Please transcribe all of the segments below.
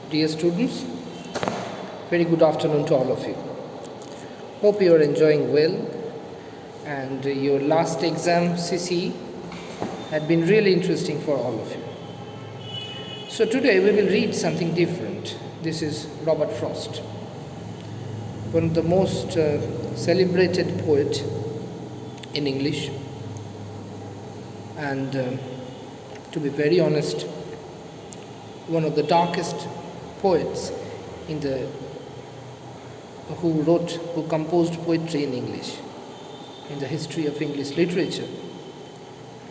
Dear students, very good afternoon to all of you. Hope you are enjoying well, and your last exam CC had been really interesting for all of you. So today we will read something different. This is Robert Frost, one of the most celebrated poet in English, and to be very honest, one of the darkest poets in the who composed poetry in English, in the history of English literature.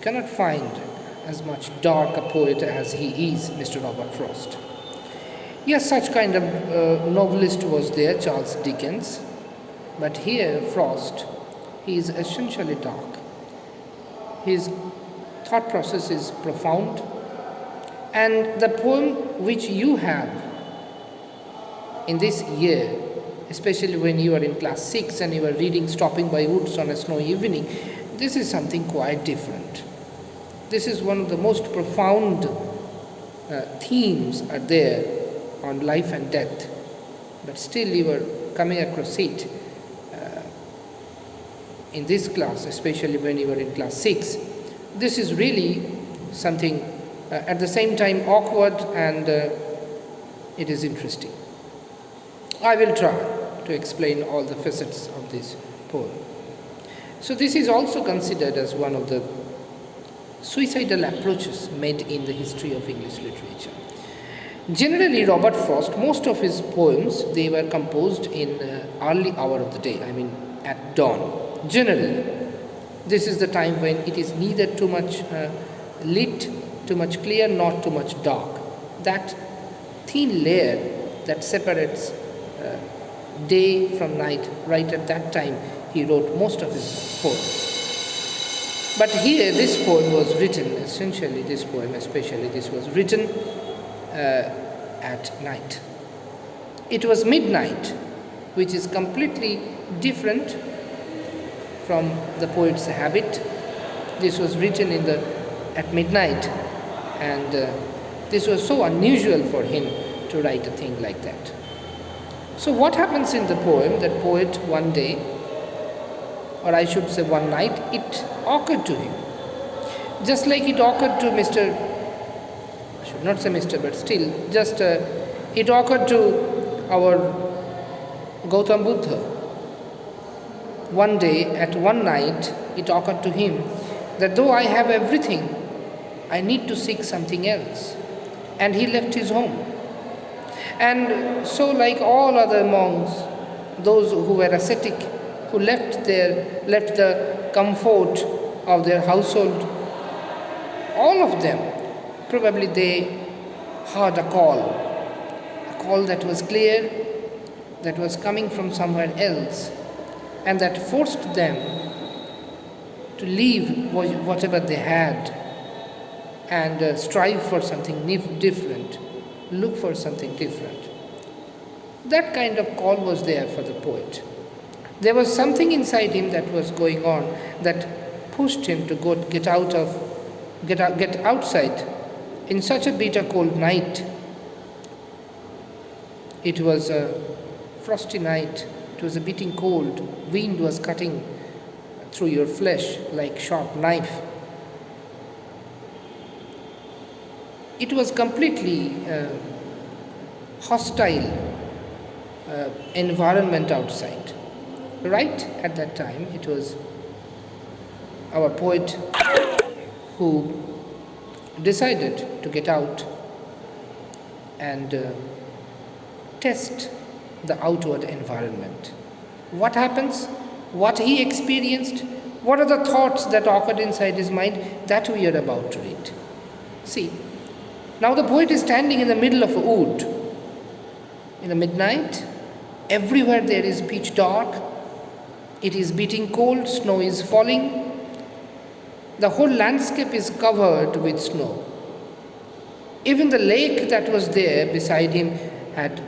Cannot find as much dark a poet as he is, Mr. Robert Frost. Yes, such kind of novelist was there, Charles Dickens, but here Frost, he is essentially dark. His thought process is profound, and the poem which you have in this year, especially when you are in class 6 and you are reading Stopping by Woods on a Snowy Evening, this is something quite different. This is one of the most profound themes are there on life and death, but still you are coming across it in this class, especially when you are in class 6. This is really something at the same time awkward, and it is interesting. I will try to explain all the facets of this poem. So this is also considered as one of the suicidal approaches made in the history of English literature. Generally, Robert Frost, most of his poems, they were composed in early hour of the day, at dawn. Generally, this is the time when it is neither too much lit, too much clear, not too much dark. That thin layer that separates day from night, right at that time he wrote most of his poems. But here this poem was written, essentially this poem especially, this was written at night. It was midnight, which is completely different from the poet's habit. This was written at midnight, and this was so unusual for him to write a thing like that. So what happens in the poem, that poet one day, or I should say one night, it occurred to him. Just like it occurred to Mr. I should not say Mr., but still, just it occurred to our Gautam Buddha. One day, at one night, it occurred to him that though I have everything, I need to seek something else. And he left his home. And so, like all other monks, those who were ascetic, who left the comfort of their household, all of them, probably they heard a call that was clear, that was coming from somewhere else, and that forced them to leave whatever they had and strive for something different, look for something different. That kind of call was there for the poet. There was something inside him that was going on that pushed him to get outside in such a bitter cold night. It was a frosty night. It was a beating cold. Wind was cutting through your flesh like sharp knife. It was completely hostile environment outside. Right at that time, it was our poet who decided to get out and test the outward environment. What happens? What he experienced? What are the thoughts that occurred inside his mind? That we are about to read. See, now the poet is standing in the middle of a wood. In the midnight, everywhere there is pitch dark. It is beating cold, snow is falling. The whole landscape is covered with snow. Even the lake that was there beside him had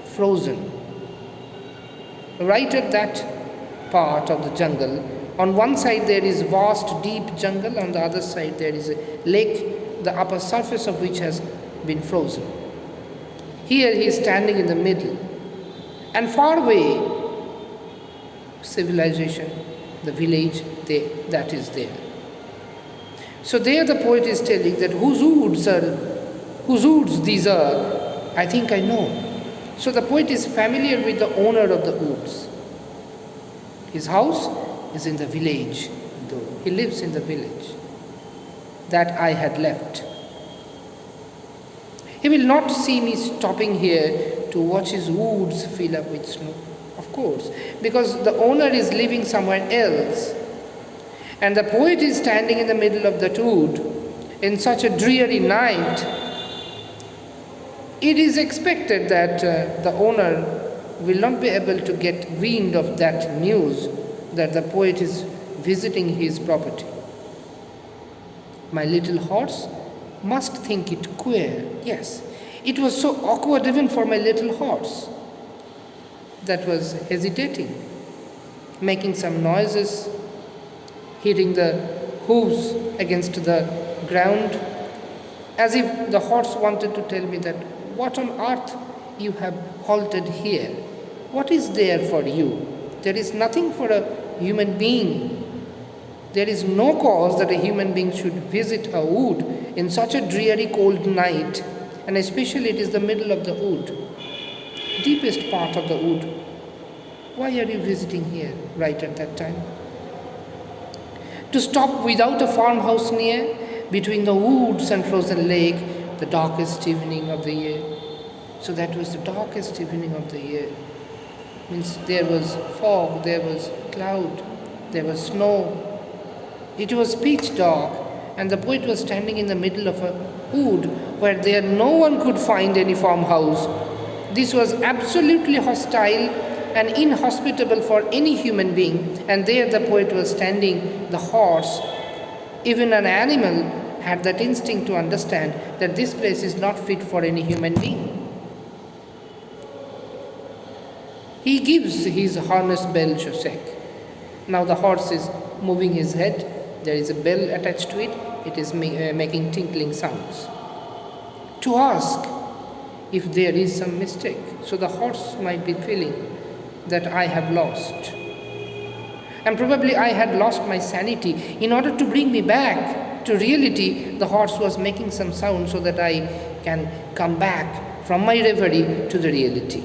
frozen. Right at that part of the jungle, on one side there is vast deep jungle, on the other side there is a lake, the upper surface of which has been frozen. Here he is standing in the middle. And far away, civilization, the village that is there. So there the poet is telling that whose woods these are, I think I know. So the poet is familiar with the owner of the woods. His house is in the village, though. He lives in the village that I had left. He will not see me stopping here to watch his woods fill up with snow, of course, because the owner is living somewhere else. And the poet is standing in the middle of that wood in such a dreary night. It is expected that the owner will not be able to get wind of that news that the poet is visiting his property. My little horse must think it queer. Yes, it was so awkward even for my little horse that was hesitating, making some noises, hitting the hooves against the ground, as if the horse wanted to tell me that, what on earth you have halted here? What is there for you? There is nothing for a human being. There is no cause that a human being should visit a wood in such a dreary cold night, and especially it is the middle of the wood, deepest part of the wood. Why are you visiting here right at that time? To stop without a farmhouse near, between the woods and frozen lake, the darkest evening of the year. So that was the darkest evening of the year. Means there was fog, there was cloud, there was snow. It was pitch dark, and the poet was standing in the middle of a wood where there no one could find any farmhouse. This was absolutely hostile and inhospitable for any human being, and there the poet was standing, the horse. Even an animal had that instinct to understand that this place is not fit for any human being. He gives his harness bell to shake. Now the horse is moving his head. There is a bell attached to it. It is making tinkling sounds. To ask if there is some mistake. So the horse might be feeling that I have lost. And probably I had lost my sanity. In order to bring me back to reality, the horse was making some sound so that I can come back from my reverie to the reality.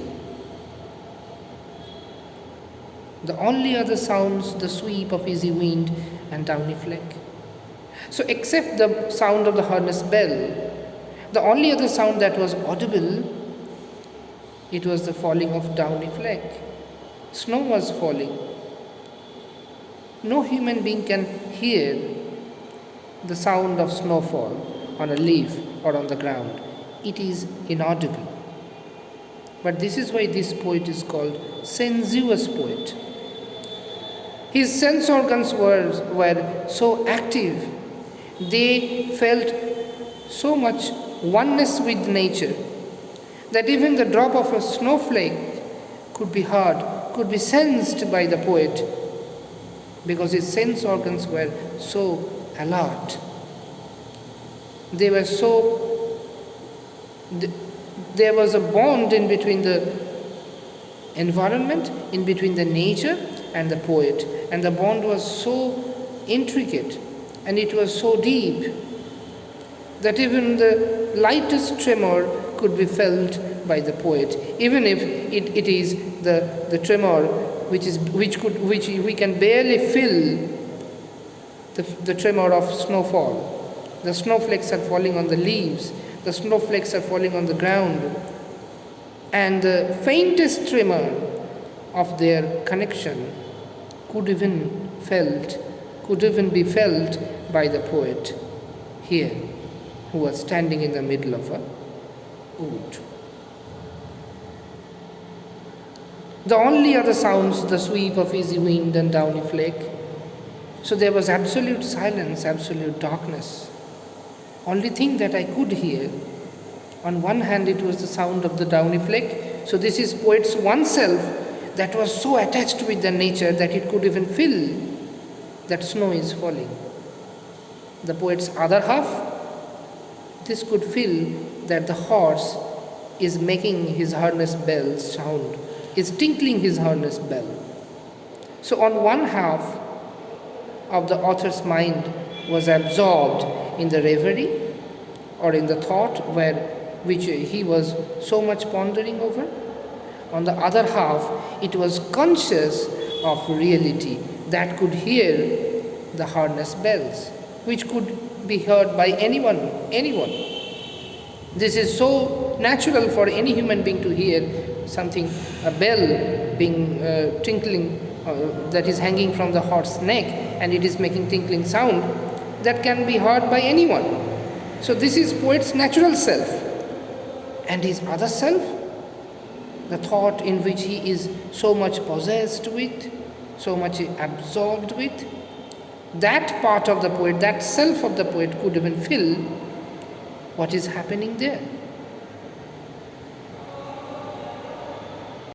The only other sounds, the sweep of easy wind and downy flake. So except the sound of the harness bell, the only other sound that was audible, it was the falling of downy flake. Snow was falling. No human being can hear the sound of snowfall on a leaf or on the ground. It is inaudible. But this is why this poet is called sensuous poet. His sense organs were so active. They felt so much oneness with nature that even the drop of a snowflake could be heard, could be sensed by the poet, because his sense organs were so alert. They were so, there was a bond in between the environment, in between the nature and the poet, and the bond was so intricate and it was so deep that even the lightest tremor could be felt by the poet, even if it is the tremor which we can barely feel, the tremor of snowfall. The snowflakes are falling on the leaves, the snowflakes are falling on the ground, and the faintest tremor of their connection could even be felt by the poet here, who was standing in the middle of a wood. The only other sounds, the sweep of easy wind and downy flake. So there was absolute silence, absolute darkness. Only thing that I could hear, on one hand it was the sound of the downy flake. So this is poet's one self that was so attached with the nature that it could even feel that snow is falling. The poet's other half, this could feel that the horse is making his harness bell sound, is tinkling his harness bell. So, on one half of the author's mind was absorbed in the reverie or in the thought which he was so much pondering over. On the other half, it was conscious of reality that could hear the harness bells, which could be heard by anyone. This is so natural for any human being to hear something, a bell being tinkling that is hanging from the horse's neck, and it is making tinkling sound that can be heard by anyone. So this is poet's natural self. And his other self, the thought in which he is so much possessed with, so much absorbed with, that part of the poet, that self of the poet could even feel what is happening there.